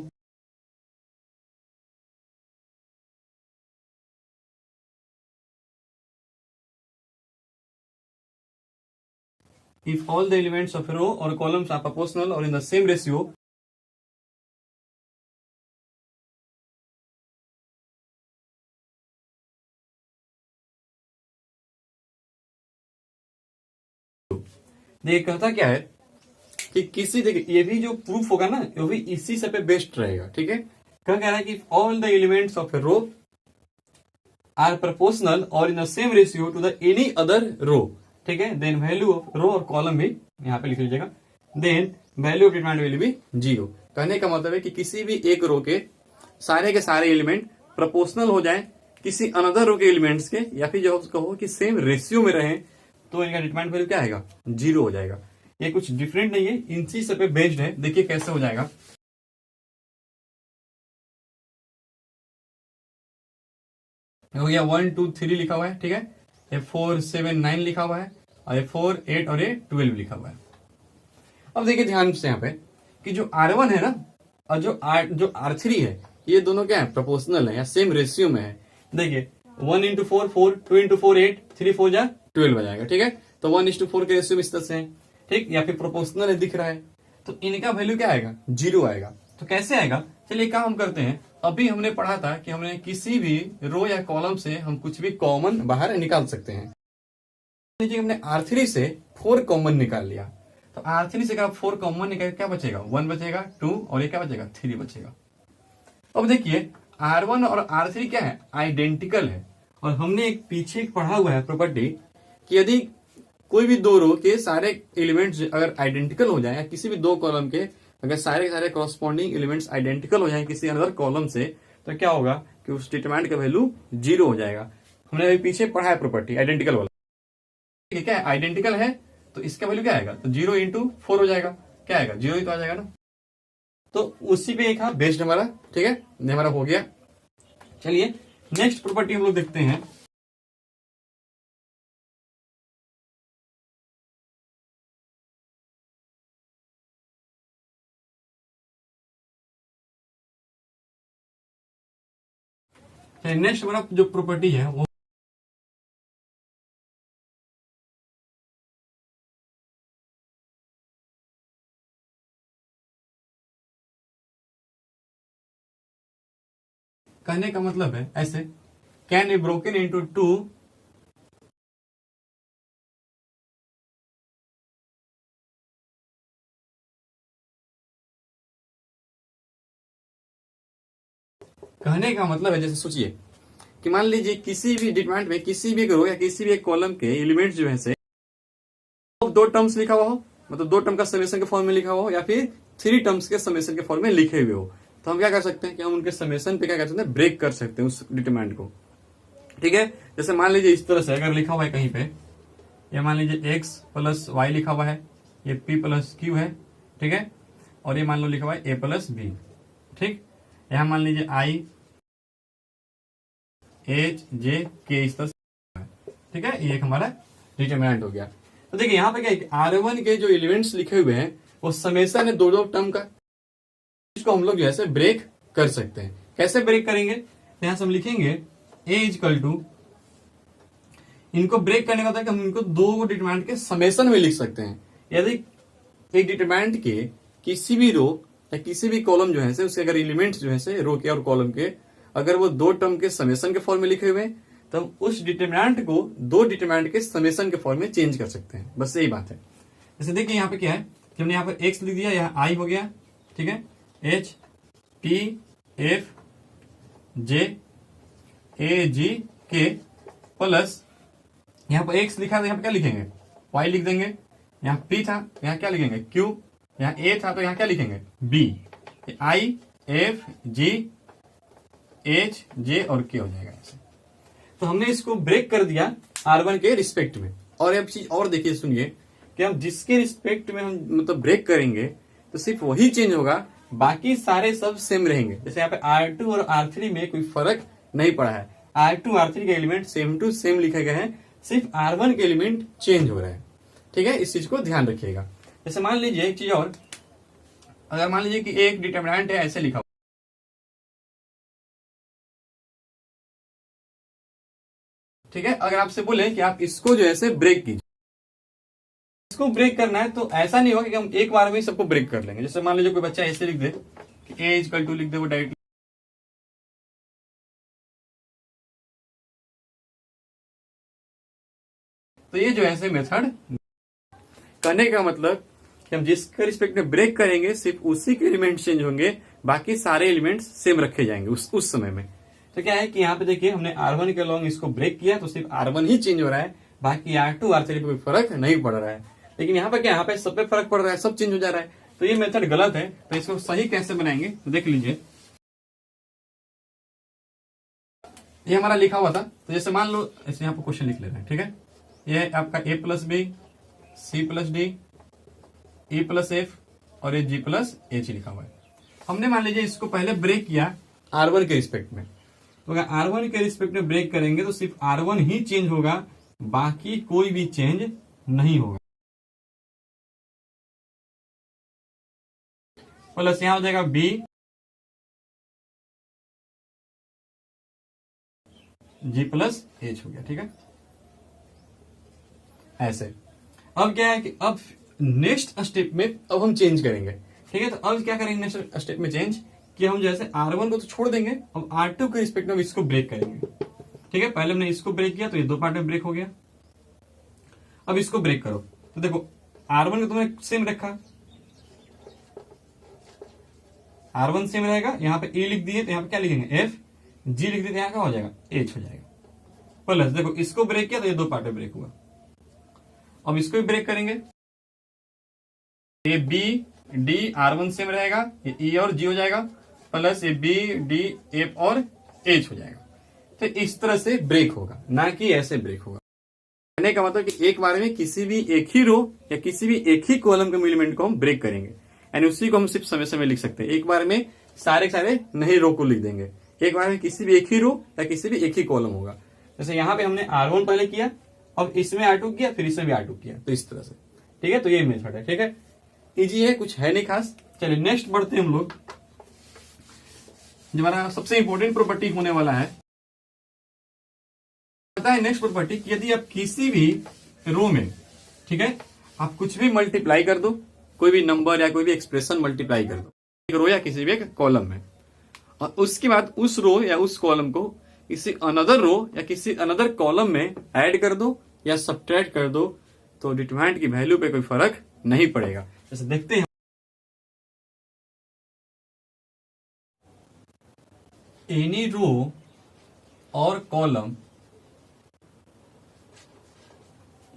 if all the elements of a row or columns are proportional or in the same ratio, देखिए कहता क्या है कि किसी, देखिए ये भी जो प्रूफ होगा ना, वो भी इसी से पे बेस्ड रहेगा। ठीक है, क्या कह रहा है कि all the elements of a row are proportional और in the same ratio to the any other row. ठीक है, देन वैल्यू ऑफ रो और कॉलम भी यहाँ पे लिख लीजिएगा, then value of determinant value भी 0। कहने का मतलब है कि किसी भी एक रो के सारे एलिमेंट प्रोपोर्शनल हो जाए किसी अनदर रो के एलिमेंट्स के, या फिर जो कहो कि सेम रेशियो में रहे, तो इनका डिटरमाइंड वैल्यू क्या आएगा, 0 हो जाएगा। ये कुछ डिफरेंट नहीं है, इन चीज पे बेस्ड है। देखिए कैसे हो जाएगा, हो गया 1 2 3 लिखा हुआ है। ठीक है, ये 4 7 9 लिखा हुआ है, और ये 4 8 और ये 12 लिखा हुआ है। अब देखिए ध्यान से यहाँ पे कि जो R1 है ना, और जो R3 है, ये दोनों क्या है, प्रोपोर्शनल है या सेम रेशियो में है। देखिए 1 इंटू 4 4, 2 इंटू 4 8, 3 4 जा 12 आ जाएगा। ठीक है, तो 1:4 के रेशियो में इस तरह से है। ठीक, या फिर प्रोपोर्शनल है दिख रहा है, तो इनका वैल्यू क्या आएगा, 0 आएगा। तो कैसे आएगा, चलिए काम हम करते हैं। अभी हमने पढ़ा था कि हमने किसी भी रो या कॉलम से हम कुछ भी कॉमन बाहर निकाल सकते हैं। हमने R3 से 4 कॉमन निकाल लिया, तो R3 से 4 कॉमन निकाल क्या बचेगा, 1 बचेगा, 2 और ये क्या बचेगा, 3 बचेगा। अब देखिए R1 और R3 क्या है, आइडेंटिकल है। और हमने एक पीछे पढ़ा हुआ है प्रॉपर्टी कि यदि कोई भी दो रो के सारे एलिमेंट्स अगर आइडेंटिकल हो जाए, या किसी भी दो कॉलम के अगर सारे के सारे कॉरस्पॉन्डिंग एलिमेंट्स आइडेंटिकल हो जाए किसी अनदर कॉलम से, तो क्या होगा कि उस डिटरमाइंड का वैल्यू 0 हो जाएगा। हमने अभी पीछे पढ़ा है प्रॉपर्टी आइडेंटिकल वाला। ठीक है, आइडेंटिकल है तो इसका वैल्यू क्या आएगा, तो 0 इंटू 4 हो जाएगा, क्या आएगा, 0 ही तो आ जाएगा ना। तो उसी पे एक बेस्ड हमारा। ठीक है, हमारा हो गया। चलिए नेक्स्ट प्रॉपर्टी हम लोग देखते हैं। नेक्स्ट हमारा जो प्रॉपर्टी है वो कहने का मतलब है ऐसे, कैन ए ब्रोकन इंटू 2 कहने का मतलब है, जैसे सोचिए कि मान लीजिए किसी भी डिटरमाइंड में किसी भी एक रो या किसी भी एक कॉलम के एलिमेंट्स जो है से ऑफ 2 टर्म्स लिखा हुआ हो, मतलब 2 टर्म का समेशन के फॉर्म में लिखा हुआ हो, या फिर 3 टर्म्स के समेशन के फॉर्म में लिखे हुए हो, तो हम क्या कर सकते हैं कि हम उनके समेशन पे क्या कर सकते हैं, ब्रेक कर सकते हैं उस डिटरमाइंड को। ठीक है, जैसे मान लीजिए इस तरह से अगर लिखा हुआ है कहीं पे, ये मान लीजिए x प्लस वाई लिखा हुआ है, ये p प्लस क्यू है, ठीक है, और ये मान लो लिखा हुआ है a प्लस बी। ठीक, यहां मान लीजिए i h j k इस तरह से, ठीक है, ये एक हमारा डिटरमिनेंट हो गया। तो देखिए यहाँ पे क्या है, R1 के जो एलिमेंट्स लिखे हुए हैं वो समेशन है 2 टर्म का, इसको हम लोग जो है ब्रेक कर सकते हैं। कैसे ब्रेक करेंगे, तो यहां से हम लिखेंगे a इजकल टू, इनको ब्रेक करने का होता है कि हम इनको 2 डिटरमिनेंट के समेशन में लिख सकते हैं। यदि एक डिटरमिनेंट के किसी भी रो या किसी भी कॉलम जो है उसके अगर एलिमेंट्स जो है रो के और कॉलम के अगर वो 2 टर्म के समेशन के फॉर्म में लिखे हुए हैं, तो हम उस डिटरमिनेंट को 2 डिटरमिनेंट के समेशन के फॉर्म में चेंज कर सकते हैं। बस यही बात है। जैसे देखिए यहाँ पे क्या है कि हमने यहाँ पर x लिख दिया, यहाँ i हो गया, ठीक है, h p f j a g k plus यहाँ पर x लिखा तो यहाँ पे क्या लिखेंगे, y लिख देंगे, यहाँ p था यहाँ क्या लिखेंगे q, यहाँ a था तो यहाँ क्या लिखेंगे b, i f g h j और k हो जाएगा ऐसे। तो हमने इसको ब्रेक कर दिया R1 के रिस्पेक्ट में। और एक चीज और देखिए, सुनिए कि हम जिसके रिस्पेक्ट में हम मतलब ब्रेक करेंगे तो सिर्फ वही चेंज होगा, बाकी सारे सब सेम रहेंगे। जैसे यहाँ पे R2 और R3 में कोई फर्क नहीं पड़ा है, R2 R3 के एलिमेंट सेम टू सेम लिखे गए हैं, सिर्फ R1 के एलिमेंट चेंज हो रहे हैं। ठीक है, इस चीज को ध्यान रखिएगा। जैसे मान लीजिए एक चीज और, अगर मान लीजिए कि एक डिटरमिनेंट है ऐसे लिखा, ठीक है, अगर आपसे बोले कि आप इसको जो है ब्रेक कीजिए, इसको ब्रेक करना है, तो ऐसा नहीं होगा कि हम एक बार में सबको ब्रेक कर लेंगे। जैसे मान लीजिए कोई बच्चा ऐसे लिख दे कि a इजकल टू लिख दे, वो डायरेक्टली, तो ये जो है मेथड करने का मतलब कि हम जिसके रिस्पेक्ट में ब्रेक करेंगे सिर्फ उसी के एलिमेंट चेंज होंगे, बाकी सारे एलिमेंट्स सेम रखे जाएंगे उस समय में। तो क्या है कि यहाँ पे देखिए हमने R1 के लॉन्ग इसको ब्रेक किया तो सिर्फ R1 ही चेंज हो रहा है, बाकी R2 R3 पे कोई फर्क नहीं पड़ रहा है। लेकिन यहाँ पे क्या, यहाँ पे सब पे फर्क पड़ रहा है, सब चेंज हो जा रहा है। तो ये मेथड गलत है। तो इसको सही कैसे बनाएंगे तो देख लीजिए, ये हमारा लिखा हुआ था, तो जैसे मान लो ऐसे यहाँ पे क्वेश्चन लिख लेते हैं, ठीक है, ये आपका a plus B C plus D e plus F और ये g प्लस एच लिखा हुआ है। हमने मान लीजिए इसको पहले ब्रेक किया R1 के रिस्पेक्ट में, तो अगर R1 के रिस्पेक्ट में ब्रेक करेंगे तो सिर्फ R1 ही चेंज होगा, बाकी कोई भी चेंज नहीं होगा। प्लस यहां हो जाएगा b g प्लस एच हो गया, ठीक है, ऐसे। अब क्या है कि अब नेक्स्ट स्टेप में अब हम चेंज करेंगे, ठीक है। तो अब क्या करेंगे नेक्स्ट स्टेप में चेंज कि हम जैसे R1 को तो छोड़ देंगे, अब R2 के रिस्पेक्ट में हम इसको ब्रेक करेंगे, ठीक है। पहले हमने इसको ब्रेक किया तो ये 2 पार्ट में ब्रेक हो गया, अब इसको ब्रेक करो तो देखो R1 को तुमने सेम रखा, R1 सेम रहेगा, यहाँ पे E लिख दिए तो यहाँ पे क्या लिखेंगे F, G लिख दिए तो यहाँ क्या हो जाएगा H हो जाएगा। प्लस देखो इसको ब्रेक किया तो ये 2 पार्ट में ब्रेक हुआ, अब इसको भी ब्रेक करेंगे, ये बी डी R1 सेम रहेगा, ये ई और जी हो जाएगा, प्लस ये बी डी एफ और एच हो जाएगा। तो इस तरह से ब्रेक होगा, ना कि ऐसे ब्रेक होगा। कहने का मतलब कि एक बार में किसी भी एक ही रो या किसी भी एक ही कॉलम के एलिमेंट को हम ब्रेक करेंगे, यानी उसी को हम सिर्फ समय समय लिख सकते हैं। एक बार में सारे सारे नहीं रो को लिख देंगे, एक बार में किसी भी एक ही रो या किसी भी एक ही कॉलम होगा। जैसे यहाँ पे हमने R1 पहले किया, अब इसमें R2 किया, फिर इसमें भी R2 किया, तो इस तरह से, ठीक है। तो ये मेथड है, ठीक है, इजी है, कुछ है नहीं खास। चलिए नेक्स्ट बढ़ते हैं हम लोग, जो हमारा सबसे इंपॉर्टेंट प्रॉपर्टी होने वाला है, पता है नेक्स्ट प्रॉपर्टी कि यदि आप किसी भी रो में, ठीक है, आप कुछ भी मल्टीप्लाई कर दो, कोई भी नंबर या कोई भी एक्सप्रेशन मल्टीप्लाई कर दो एक रो या किसी भी एक कॉलम में, और उसके बाद उस रो या उस कॉलम को किसी अनदर रो या किसी अनदर कॉलम में ऐड कर दो या सब्ट्रैक्ट कर दो, तो डिटरमिनेंट की वैल्यू पे कोई फर्क नहीं पड़ेगा। जैसे देखते हैं, एनी रो और column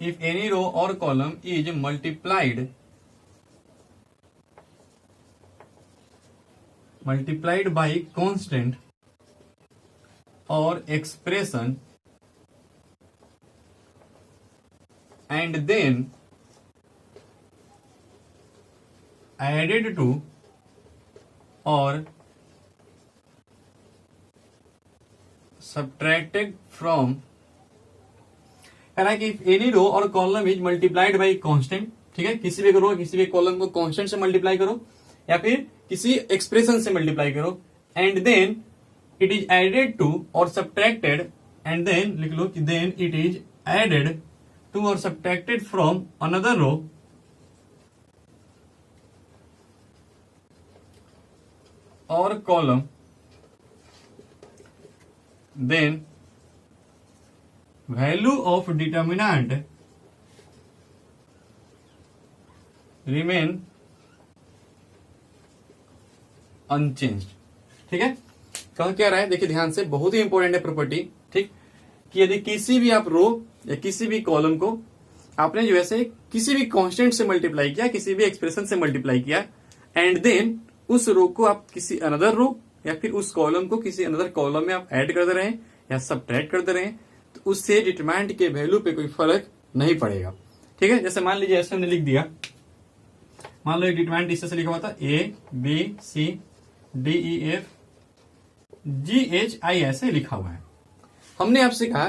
if any row or column is multiplied by constant or expression and then added to or subtracted from, कि if any row or column is multiplied by constant, ठीक है, किसी भी रो किसी भी कॉलम को कांस्टेंट से मल्टीप्लाई करो या फिर किसी एक्सप्रेशन से मल्टीप्लाई करो, and then it is added to और सब्ट्रैक्टेड, एंड देन लिख लो कि then it is added to और सब्ट्रैक्टेड फ्रॉम अनदर रो और column, then value of determinant remain unchanged। ठीक है, कहा क्या रहा है, देखिए ध्यान से, बहुत ही इंपॉर्टेंट है प्रॉपर्टी, ठीक, कि यदि किसी भी आप रो या किसी भी कॉलम को आपने जो ऐसे किसी भी कांस्टेंट से मल्टीप्लाई किया, किसी भी एक्सप्रेशन से मल्टीप्लाई किया, एंड देन उस रो को आप किसी अनदर रो या फिर उस कॉलम को किसी अनदर कॉलम में आप ऐड करते रहे या सब्ट्रैक्ट करते रहे, तो उससे डिटरमिनेंट के वैल्यू पे कोई फर्क नहीं पड़ेगा। ठीक है, जैसे मान लीजिए ऐसे हमने लिख दिया, मान लो एक डिटरमिनेंट इस तरह से लिखा हुआ था A B C D E F G H I, ऐसे लिखा हुआ है। हमने आपसे कहा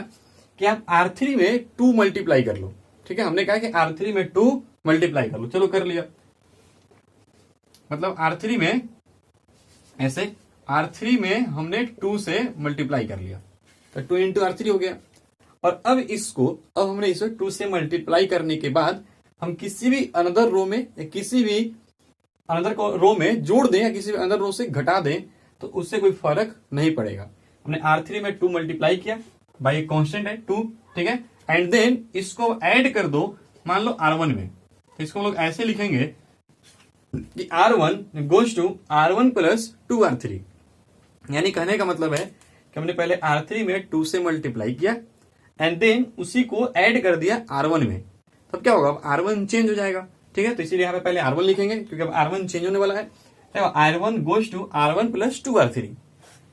कि आप R3 में 2 मल्टीप्लाई कर लो। ठीक है, हमने कहा कि R3 में 2 मल्टीप्लाई कर लो, चलो कर लिया, मतलब R3 में ऐसे R3 में हमने 2 से मल्टीप्लाई कर लिया, तो 2 इंटू R3 हो गया। और अब हमने इसे 2 से मल्टीप्लाई करने के बाद हम किसी भी अनदर रो में या किसी भी अनदर रो में जोड़ दें या किसी भी अनदर रो से घटा दें, तो उससे कोई फर्क नहीं पड़ेगा। हमने R3 में 2 मल्टीप्लाई किया, बाई कांस्टेंट है 2, ठीक है, एंड देन इसको ऐड कर दो मान लो R1 में, तो इसको हम लोग ऐसे लिखेंगे कि R1 goes to R1 plus 2R3, यानी कहने का मतलब है कि हमने पहले R3 में 2 से मल्टीप्लाई किया एंड देन उसी को ऐड कर दिया R1 में, तब क्या होगा, अब R1 चेंज हो जाएगा। ठीक है, तो इसीलिए यहाँ पे पहले R1 लिखेंगे क्योंकि अब R1 चेंज होने वाला है, R1 goes to R1 plus 2R3।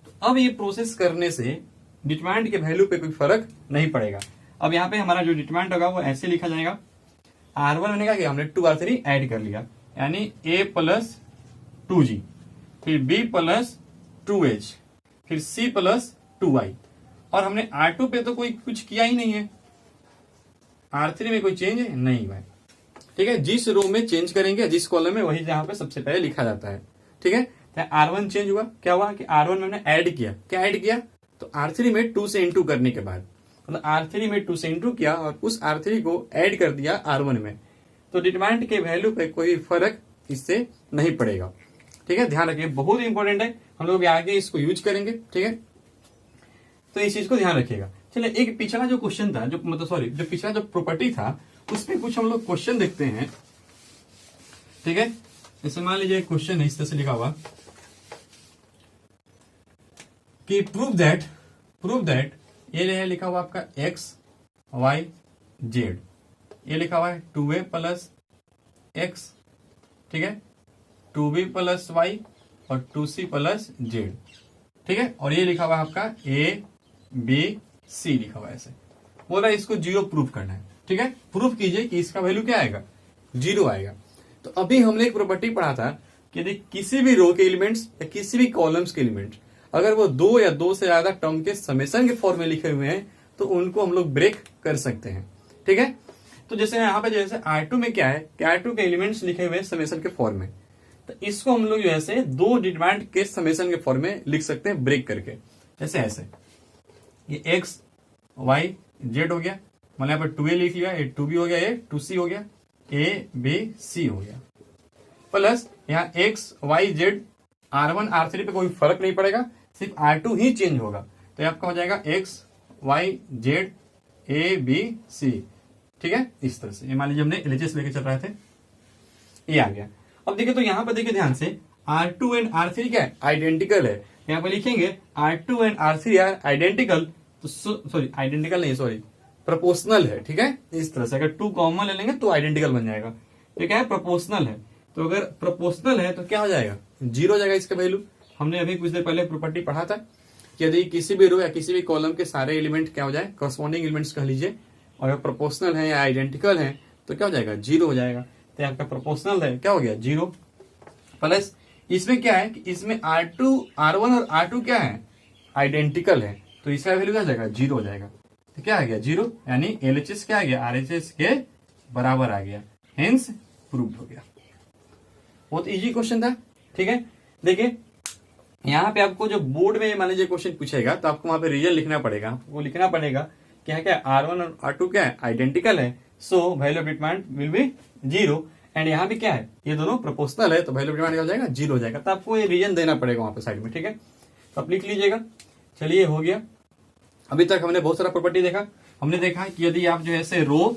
तो अब ये प्रोसेस करने से डिटरमिनेंट के वैल्यू पे कोई फर्क नहीं पड़ेगा। अब यहाँ पे हमारा जो डिटरमिनेंट होगा वो ऐसे लिखा जाएगा, R1 होने का कि हमने 2R3 ऐड कर लिया, यानी A प्लस 2G, फिर B प्लस 2H, फिर C प्लस 2I, और हमने R2 पे तो कोई कुछ किया ही नहीं है, R3 में कोई चेंज नहीं हुआ है। ठीक है, जिस रो में चेंज करेंगे जिस कॉलम में वही जहां पे सबसे पहले लिखा जाता है। ठीक है, तो R1 चेंज हुआ, क्या हुआ कि R1 में हमने ऐड किया, क्या ऐड किया, तो R3 में 2 से इंटू करने के बाद, मतलब R3 में 2 से इंटू किया और उस R3 को ऐड कर दिया R1 में, तो डिटरमिनेंट के वैल्यू पे कोई फर्क इससे नहीं पड़ेगा। ठीक है, ध्यान रखिए, बहुत इंपॉर्टेंट है, हम लोग आगे इसको यूज करेंगे। ठीक है, तो इस चीज को ध्यान रखिएगा। चलिए, एक पिछला जो क्वेश्चन था, जो पिछला जो प्रॉपर्टी था उसमें कुछ हम लोग क्वेश्चन देखते हैं। ठीक है, जैसे मान लीजिए क्वेश्चन है इस तरह से लिखा हुआ कि प्रूव दैट ये लिखा हुआ आपका x y z, ये लिखा हुआ है 2a प्लस x, ठीक है, 2b प्लस y और 2c प्लस z। ठीक है, और ये लिखा हुआ है आपका a b c लिखा हुआ है, ऐसे बोल रहा है इसको 0 प्रूफ करना है। ठीक है, प्रूफ कीजिए कि इसका वैल्यू क्या आएगा, 0 आएगा। तो अभी हमने एक प्रॉपर्टी पढ़ा था कि यदि किसी भी रो के एलिमेंट्स या किसी भी कॉलम्स के एलिमेंट्स अगर वो 2 या 2 से ज्यादा टर्म के समेशन के फॉर्म में लिखे हुए हैं तो उनको हम लोग ब्रेक कर सकते हैं। ठीक है, तो जैसे यहाँ पे जैसे R2 में क्या है कि R2 के एलिमेंट्स लिखे हुए हैं समेशन के फॉर्म में, तो इसको हम लोग जो है 2 डिटरमिनेंट के समेशन के फॉर्म में लिख सकते हैं ब्रेक करके, जैसे ऐसे, ये x y z हो गया, मतलब यहाँ पर 2a लिख लिया, ये 2b हो गया, ये 2c हो गया, a b c हो गया, प्लस यहाँ x y z R1 R3 पे कोई फर्क नहीं पड़ेगा, सिर्फ R2 ही चेंज होगा, तो आपका हो जाएगा x y z a b c। ठीक है, इस तरह से, ये मान लीजिए हमने LHS लेके चल रहे थे, ये आ गया। अब देखिए, तो यहाँ पर देखिए ध्यान से, R2 एंड R3 क्या है, आइडेंटिकल है। यहाँ पे लिखेंगे R2 and R3 are identical, तो सॉरी आइडेंटिकल नहीं, सॉरी प्रोपोर्शनल है, ठीक है। इस तरह से अगर 2 कॉमन ले लेंगे तो आइडेंटिकल बन जाएगा। तो क्या है, प्रोपोर्शनल है। तो अगर प्रोपोर्शनल है तो क्या हो जाएगा, 0 हो जाएगा इसका वैल्यू। हमने अभी कुछ देर पहले प्रॉपर्टी पढ़ा था कि यदि किसी भी रो या किसी भी कॉलम के सारे एलिमेंट क्या हो जाए, करस्पॉन्डिंग एलिमेंट्स कह लीजिए, और अगर प्रोपोर्शनल है या आइडेंटिकल है तो क्या हो जाएगा, 0 हो जाएगा। तो आपका प्रोपोर्शनल है, क्या हो गया 0। प्लस इसमें क्या है कि इसमें R2 R1 और R2 क्या है, आइडेंटिकल है, तो इसका वैल्यू क्या हो जाएगा, 0 हो जाएगा। तो क्या आ गया 0, यानी LHS क्या आ गया, RHS के बराबर आ गया, हेंस प्रूव्ड हो गया। बहुत इजी क्वेश्चन था, ठीक है। देखिए यहाँ पे आपको जो बोर्ड में मान लीजिए क्वेश्चन पूछेगा तो आपको वहां पे रीजन लिखना पड़ेगा, आपको लिखना पड़ेगा क्या है, क्या R1 और R2 क्या है, आइडेंटिकल है, so value of determinant will be 0। And यहाँ भी क्या है, ये दोनों प्रोपोर्शनल है, तो वैल्यू ऑफ डिटरमिनेंट क्या हो जाएगा, 0 हो जाएगा। तो आपको ये रीजन देना पड़ेगा वहां पे साइड में, ठीक है। तो आप लिख लीजिएगा। चलिए हो गया। अभी तक हमने बहुत सारा प्रॉपर्टी देखा। हमने देखा कि यदि आप जो है रो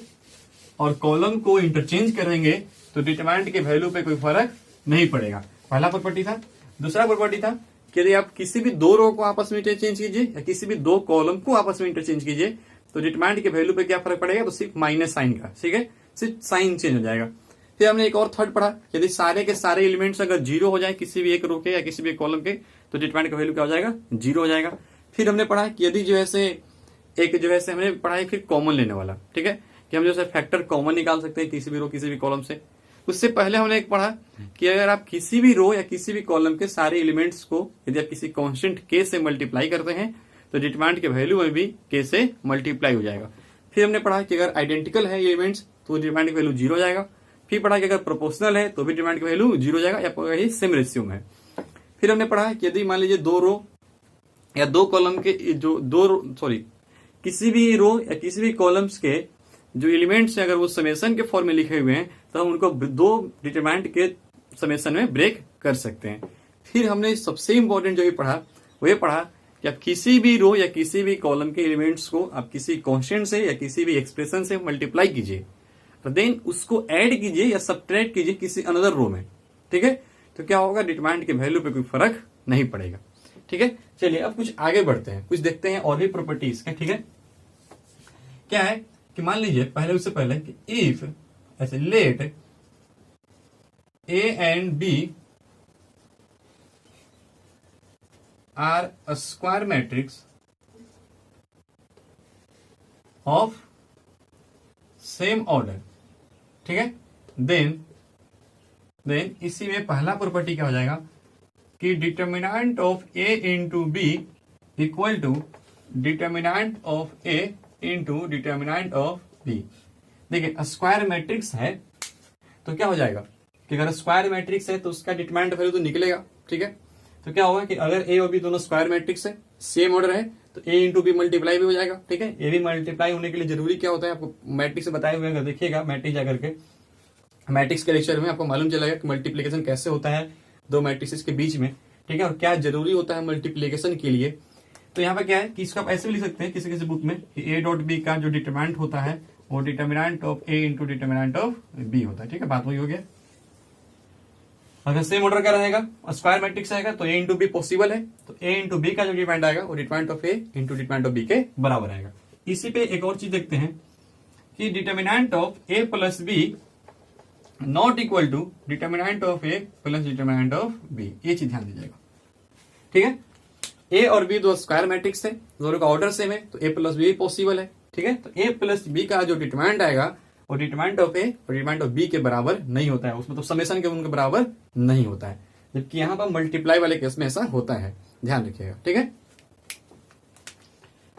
और कॉलम को इंटरचेंज करेंगे तो डिटरमिनेंट के वैल्यू पे कोई फर्क नहीं पड़ेगा, पहला प्रॉपर्टी था। दूसरा प्रॉपर्टी था कि यदि आप किसी भी 2 रो को आपस में इंटरचेंज कीजिए या किसी भी 2 कॉलम को आपस में इंटरचेंज कीजिए तो डिटरमिनेंट के वैल्यू पे क्या फर्क पड़ेगा, तो सिर्फ माइनस साइन का, ठीक है, सिर्फ साइन चेंज हो जाएगा। फिर हमने एक और थर्ड पढ़ा, यदि सारे के सारे एलिमेंट्स अगर 0 हो जाए किसी भी एक रो के या किसी भी एक कॉलम के तो डिटरमिनेंट का वैल्यू क्या हो जाएगा, 0 हो जाएगा। फिर हमने पढ़ा कि यदि जो है एक जो है हमने पढ़ा है फिर कॉमन लेने वाला, ठीक है, कि हम जो है फैक्टर कॉमन निकाल सकते हैं किसी भी रो किसी भी कॉलम से। उससे पहले हमने एक पढ़ा कि अगर आप किसी भी रो या किसी भी कॉलम के सारे एलिमेंट्स को यदि आप किसी कांस्टेंट के से मल्टीप्लाई करते हैं तो डिटरमिनेंट के वैल्यू में भी के से मल्टीप्लाई हो जाएगा। फिर हमने पढ़ा कि अगर आइडेंटिकल है एलिमेंट्स तो डिटरमिनेंट की वैल्यू 0 हो जाएगा। फिर पढ़ा कि अगर प्रोपोर्शनल है तो भी डिटरमिनेंट की वैल्यू 0 हो जाएगा या ये सेम रेशियो में है। फिर हमने पढ़ा कि यदि मान लीजिए 2 रो या 2 कॉलम के जो किसी भी रो या किसी भी कॉलम्स के जो एलिमेंट्स हैं अगर वो समेशन के फॉर्म में लिखे हुए हैं तो हम उनको 2 डिटरमिनेंट के समेशन में ब्रेक कर सकते हैं। फिर हमने सबसे इंपॉर्टेंट जो भी पढ़ा वो ये पढ़ा कि आप किसी भी रो या किसी भी कॉलम के एलिमेंट्स को आप किसी कांस्टेंट से या किसी भी एक्सप्रेशन से मल्टीप्लाई कीजिए तो देन उसको ऐड कीजिए या सब्ट्रैक्ट कीजिए किसी अनदर रो में, ठीक है, तो क्या होगा, डिटरमिनेंट के वैल्यू पे कोई फर्क नहीं पड़ेगा, ठीक है। चलिए अब कुछ आगे बढ़ते हैं, कुछ देखते हैं और भी प्रॉपर्टीज का, ठीक है। क्या है कि मान लीजिए पहले उससे पहले कि इफ ऐसे let A and B are a square matrix of same order, ठीक है, देन इसी में पहला प्रॉपर्टी क्या हो जाएगा कि determinant of A into B equal to determinant of A into determinant of B. देखिए स्क्वायर मैट्रिक्स है तो क्या हो जाएगा कि अगर स्क्वायर मैट्रिक्स है तो उसका डिटरमिनेंट वैल्यू तो निकलेगा, ठीक है। तो क्या होगा कि अगर ए और बी दोनों स्क्वायर मैट्रिक्स है, सेम ऑर्डर है, तो ए इंटू बी मल्टीप्लाई भी हो जाएगा, ठीक है। ए भी मल्टीप्लाई होने के लिए जरूरी क्या होता है आपको मैट्रिक्स से बताए हुए अगर देखिएगा मैट्रिक्स जाकर के मैट्रिक्स के लेक्चर में आपको मालूम चलेगा कि मल्टीप्लीकेशन कैसे होता है 2 मैट्रिक्स के बीच में, ठीक है, और क्या जरूरी होता है मल्टीप्लीकेशन के लिए। तो यहाँ पे क्या है कि इसको आप ऐसे भी लिख सकते हैं किसी किसी बुक में कि ए डॉट बी का जो डिटरमिनेंट होता है वो determinant of A into determinant of B होता है, ठीक है, बात वही हो गया। अगर सेम ऑर्डर का रहेगा और स्क्वायर मैट्रिक्स आएगा तो ए इंटू बी पॉसिबल है, तो ए इंटू बी का जो डिटरमिनेंट आएगा वो determinant of A into determinant of B के बराबर आएगा। इसी पे एक और चीज देखते हैं कि determinant of A plus B not equal to determinant of A plus determinant of B, ये चीज ध्यान दीजिएगा, ठीक है। ए और बी दो स्क्वायर मैट्रिक्स है, दोनों का ऑर्डर सेम है तो ए प्लस बी पॉसिबल है, ठीक है। तो ए प्लस बी का जो डिटरमिनेंट आएगा वो डिटरमिनेंट ऑफ ए और डिटरमिनेंट ऑफ बी के बराबर नहीं होता है, उसमें तो समेशन के उनके बराबर नहीं होता है, जबकि यहां पर मल्टीप्लाई वाले केस में ऐसा होता है, ध्यान रखिएगा, ठीक है।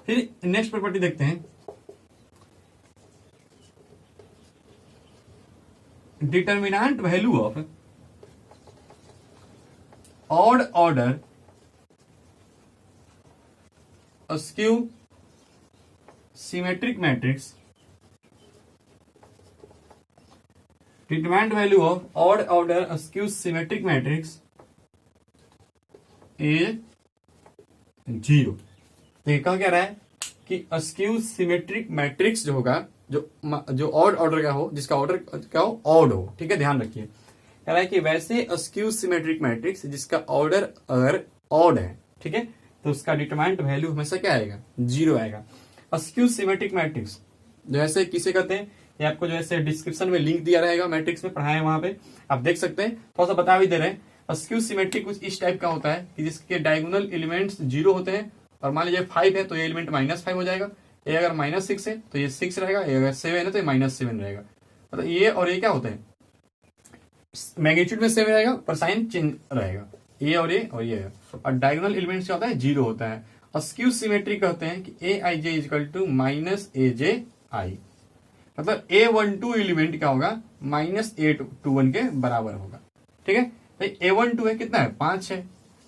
फिर नेक्स्ट प्रॉपर्टी देखते हैं, determinant value of odd order askew symmetric matrix, determinant value of odd order askew symmetric matrix is 0। देखिए कहा क्या रहा है कि askew symmetric matrix जो होगा जो ऑड ऑर्डर का हो, जिसका ऑर्डर क्या हो, ऑड हो, ठीक है, ध्यान रखिए। कह रहा है कि वैसे askew symmetric matrix जिसका ऑर्डर अगर ऑड है, ठीक है, तो उसका डिटरमिनेंट वैल्यू हमेशा क्या आएगा, 0 आएगा। अस्क्यू सिमेट्रिक मैट्रिक्स जो ऐसे किसे कहते हैं, ये आपको जो ऐसे डिस्क्रिप्शन में लिंक दिया रहेगा, मैट्रिक्स में पढ़ाए वहां पे आप देख सकते हैं, थोड़ा सा बता भी दे रहे हैं। अस्क्यू सिमेट्री कुछ इस टाइप का होता है कि जिसके डायगोनल एलिमेंट्स 0 होते हैं, और मान लीजिए 5 है तो ये एलिमेंट -5 हो जाएगा, ये अगर -6 है तो ये 6 रहेगा, ये अगर 7 है तो ये -7 रहेगा। मतलब ये और ये क्या होते हैं, मैग्नीट्यूड में सेम रहेगा पर साइन चेंज रहेगा, ये और ये और ये। और डायगोनल एलिमेंट्स क्या होता है, 0 होता है। अस्क्यू सिमेट्री कहते हैं कि aij इक्वल टू -aj, मतलब a12 एलिमेंट क्या होगा, -a21 के बराबर होगा। ठीक है, तो a12 है कितना है, 5 है,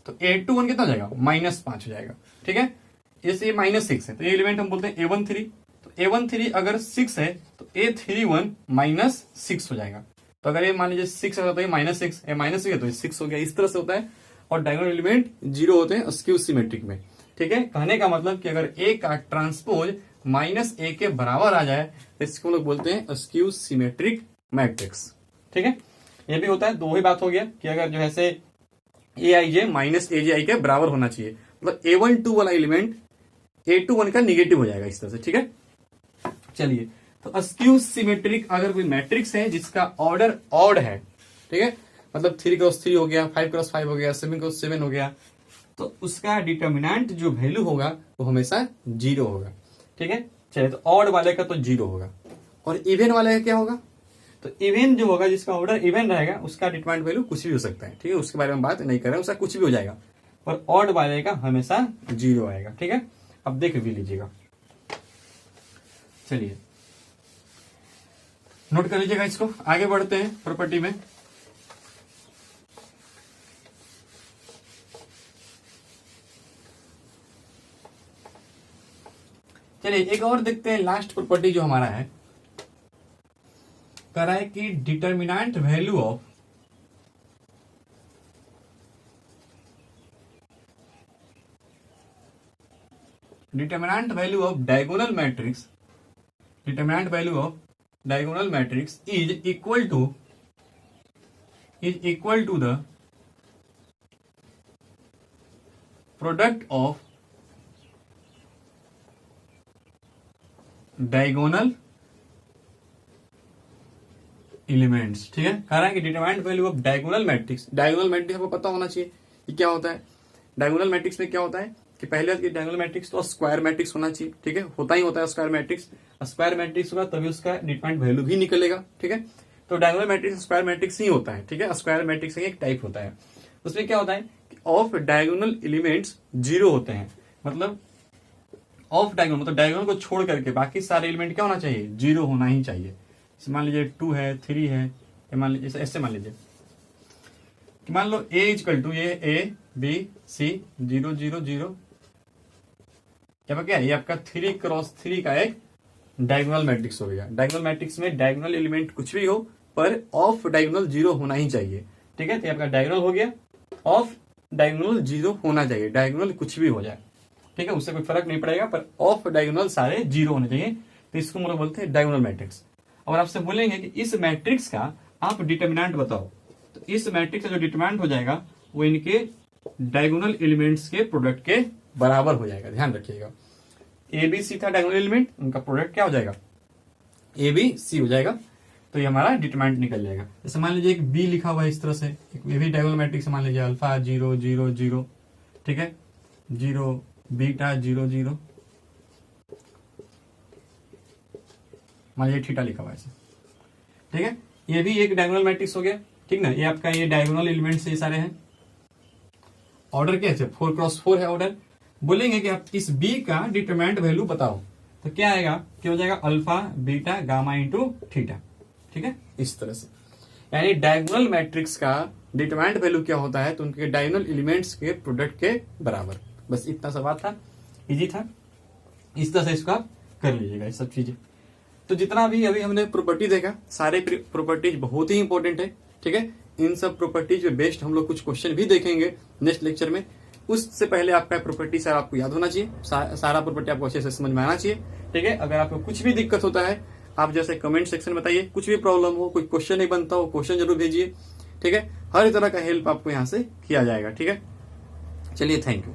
तो a21 कितना हो जाएगा, -5 हो जाएगा। ठीक है, जैसे ये -6 है तो ये एलिमेंट हम बोलते हैं a13, तो a13 अगर 6 है तो a31 -6 हो जाएगा। तो अगर ये मान लीजिए 6 है तो ये -6, ये -6 है तो ये 6 हो गया। इस तरह से होता है, और डायगोनल एलिमेंट 0 होते हैं अस्क्यू सिमेट्रिक में। ठीक है, कहने का मतलब कि अगर a का ट्रांसपोज -a के बराबर आ जाए तो इसको लोग बोलते हैं अस्क्यू सिमेट्रिक मैट्रिक्स। ठीक है, ये भी होता है, दो ही बात हो गया कि अगर जो है से aij -aj के बराबर होना चाहिए, मतलब a12 वाला एलिमेंट a21 का निगेटिव हो जाएगा इस तरह से। ठीक है, चलिए, तो अस्क्यू सिमेट्रिक अगर कोई मैट्रिक्स है जिसका ऑर्डर ऑड है, ठीक है, मतलब 3x3 हो गया, 5x5 हो गया, 7x7 हो गया, तो उसका डिटर्मिनेंट जो वैल्यू होगा वो हमेशा 0 होगा। ठीक है, चलिए, तो ऑड वाले का तो 0 होगा, और इवन वाले का क्या होगा, तो इवन जो होगा जिसका ऑर्डर इवन रहेगा उसका डिटर्मिनेंट वैल्यू कुछ भी हो सकता है। ठीक है, उसके बारे में बात नहीं कर रहे हैं, उसका कुछ भी हो जाएगा, पर ऑड वाले का हमेशा 0 आएगा। ठीक है, अब देख भी लीजिएगा, चलिए नोट कर लीजिएगा इसको, आगे बढ़ते हैं प्रॉपर्टी में। चलिए एक और देखते हैं, लास्ट प्रॉपर्टी जो हमारा है, कह रहा है कि determinant value of diagonal matrix, determinant value of diagonal matrix is equal to the product of diagonal elements. ठीक है, कह रहा है कि determined value of diagonal matrix, diagonal matrix आपको पता होना चाहिए कि क्या होता है। डायगोनल मैट्रिक्स में क्या होता है कि पहले डायगोनल मैट्रिक्स तो स्क्वायर मैट्रिक्स होना चाहिए। ठीक है, होता ही होता है स्क्वायर मैट्रिक्स, स्क्वायर मैट्रिक्स होगा तभी उसका डिटरमाइंड वैल्यू भी निकलेगा। ठीक है, तो डायगोनल मैट्रिक्स स्क्वायर मैट्रिक्स ही होता है। ठीक है, स्क्वायर मैट्रिक्स एक टाइप होता है, उसमें क्या होता है कि ऑफ डायगोनल एलिमेंट्स 0 होते हैं, मतलब ऑफ डायगोनल मतलब डायगोनल को छोड़ करके बाकी सारे एलिमेंट क्या होना चाहिए, 0 होना ही चाहिए। मान लीजिए 2 है, 3 है, मान लीजिए ऐसे मान लीजिए कि मान लो a इक्वल टू ये a b c 0 0 0, क्या ये आपका 3x3 का एक डायगोनल मैट्रिक्स हो गया। डायगोनल मैट्रिक्स में डायगोनल एलिमेंट कुछ भी हो पर ऑफ डायगोनल 0 होना ही चाहिए। ठीक है, तो आपका डायगोनल हो गया, ऑफ डायगोनल 0 होना चाहिए, डायगोनल कुछ भी हो जाए। ठीक है, उससे कोई फर्क नहीं पड़ेगा, पर ऑफ डायगोनल सारे 0 होने चाहिए, तो इसको हम लोग बोलते हैं डायगोनल मैट्रिक्स। और आपसे बोलेंगे कि इस मैट्रिक्स का आप डिटर्मिनेंट बताओ, तो इस मैट्रिक्स का जो डिटर्मिनेंट हो जाएगा वो इनके डायगोनल एलिमेंट्स के प्रोडक्ट के बराबर हो जाएगा। ध्यान रखिएगा, ए बी सी था डायगोनल एलिमेंट, उनका प्रोडक्ट क्या हो जाएगा, ए बी सी हो जाएगा, तो ये हमारा डिटर्मिनेंट निकल जाएगा। जैसे मान लीजिए एक बी लिखा हुआ है इस तरह से, ये भी डायगोनल मैट्रिक्स मान लीजिए अल्फा 0 0 0, ठीक है, 0 बीटा 0 0, मान लीजिए थीटा लिखा हुआ है। ठीक है, ये भी एक डायगोनल मैट्रिक्स हो गया। ठीक ना, ये आपका ये डायगोनल एलिमेंट्स ये सारे हैं। ऑर्डर क्या है, 4x4 है ऑर्डर। बोलेंगे कि आप इस बी का डिटरमिनेंट वैल्यू बताओ, तो क्या आएगा, क्या हो जाएगा, alpha beta gamma into theta. ठीक है, इस तरह से, यानी डायगोनल मैट्रिक्स का डिटरमिनेंट वैल्यू क्या होता है, तो उनके डायगोनल एलिमेंट्स के प्रोडक्ट के बराबर। बस इतना सा बात था, इजी था, इस तरह से इसको आप कर लीजिएगा ये सब चीजें। तो जितना भी अभी हमने प्रॉपर्टी देखा, सारे प्रॉपर्टीज बहुत ही इंपॉर्टेंट है। ठीक है, इन सब प्रॉपर्टीज पे बेस्ड हम लोग कुछ क्वेश्चन भी देखेंगे नेक्स्ट लेक्चर में। उससे पहले आपका प्रॉपर्टी सारा आपको याद होना चाहिए, सारा प्रॉपर्टी आपको अच्छे से समझ में आना चाहिए। ठीक है, अगर आपको कुछ भी दिक्कत होता है आप जैसे कमेंट सेक्शन में बताइए, कुछ भी प्रॉब्लम हो, कोई क्वेश्चन नहीं बनता हो, क्वेश्चन जरूर भेजिए। ठीक है, हर तरह का हेल्प आपको यहाँ से किया जाएगा। ठीक है, चलिए, थैंक यू।